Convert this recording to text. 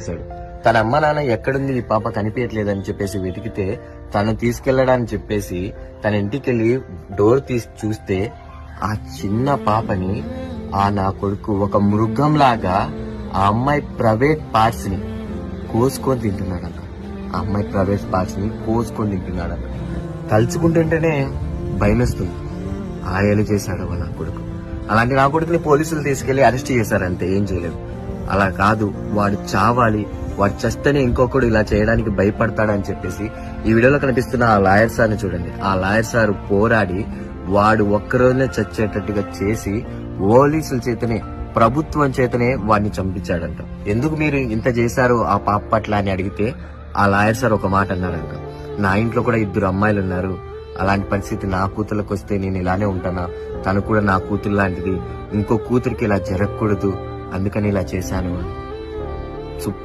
చేశాడు. తన అమ్మ నాన్న ఎక్కడుంది ఈ పాప కనిపించట్లేదని చెప్పేసి వెతికితే తను తీసుకెళ్లడానికి చెప్పేసి తన ఇంటికి వెళ్ళి డోర్ తీసి చూస్తే ఆ చిన్న పాపని నా కొడుకు ఒక మృగంలాగా ఆ అమ్మాయి ప్రైవేట్ పార్ట్స్ ని కోసుకొని తింటున్నాడంట. ఆ అమ్మాయి ప్రైవేట్ పార్ట్స్ ని కోసుకొని తింటున్నాడంట. తలుచుకుంటుంటేనే భయం వస్తుంది. ఆయలు చేశాడు వాళ్ళ కొడుకు. అలాంటి నా కొడుకుని పోలీసులు తీసుకెళ్లి అరెస్ట్ చేశారంటే ఏం చేయలేదు. అలా కాదు, వాడు చావాలి, వాడు చస్తేనే ఇంకొకడు ఇలా చేయడానికి భయపడతాడని చెప్పేసి ఈ వీడియోలో కనిపిస్తున్న ఆ లాయర్ సార్ని చూడండి. ఆ లాయర్ సార్ పోరాడి వాడు ఒక్కరోజునే చచ్చేటట్టుగా చేసి పోలీసుల చేతనే, ప్రభుత్వం చేతనే వాడిని చంపించాడంట. ఎందుకు మీరు ఇంత చేశారు ఆ పాప పట్ల అని అడిగితే ఆ లాయర్ సార్ ఒక మాట అన్నాడంట, నా ఇంట్లో కూడా 2 అమ్మాయిలు ఉన్నారు, అలాంటి పరిస్థితి నా కూతుర్లకు వస్తే నేను ఇలానే ఉంటానా, తను కూడా నా కూతురు లాంటిది, ఇంకో కూతురికి ఇలా జరగకూడదు, అందుకని ఇలా చేశాను అని.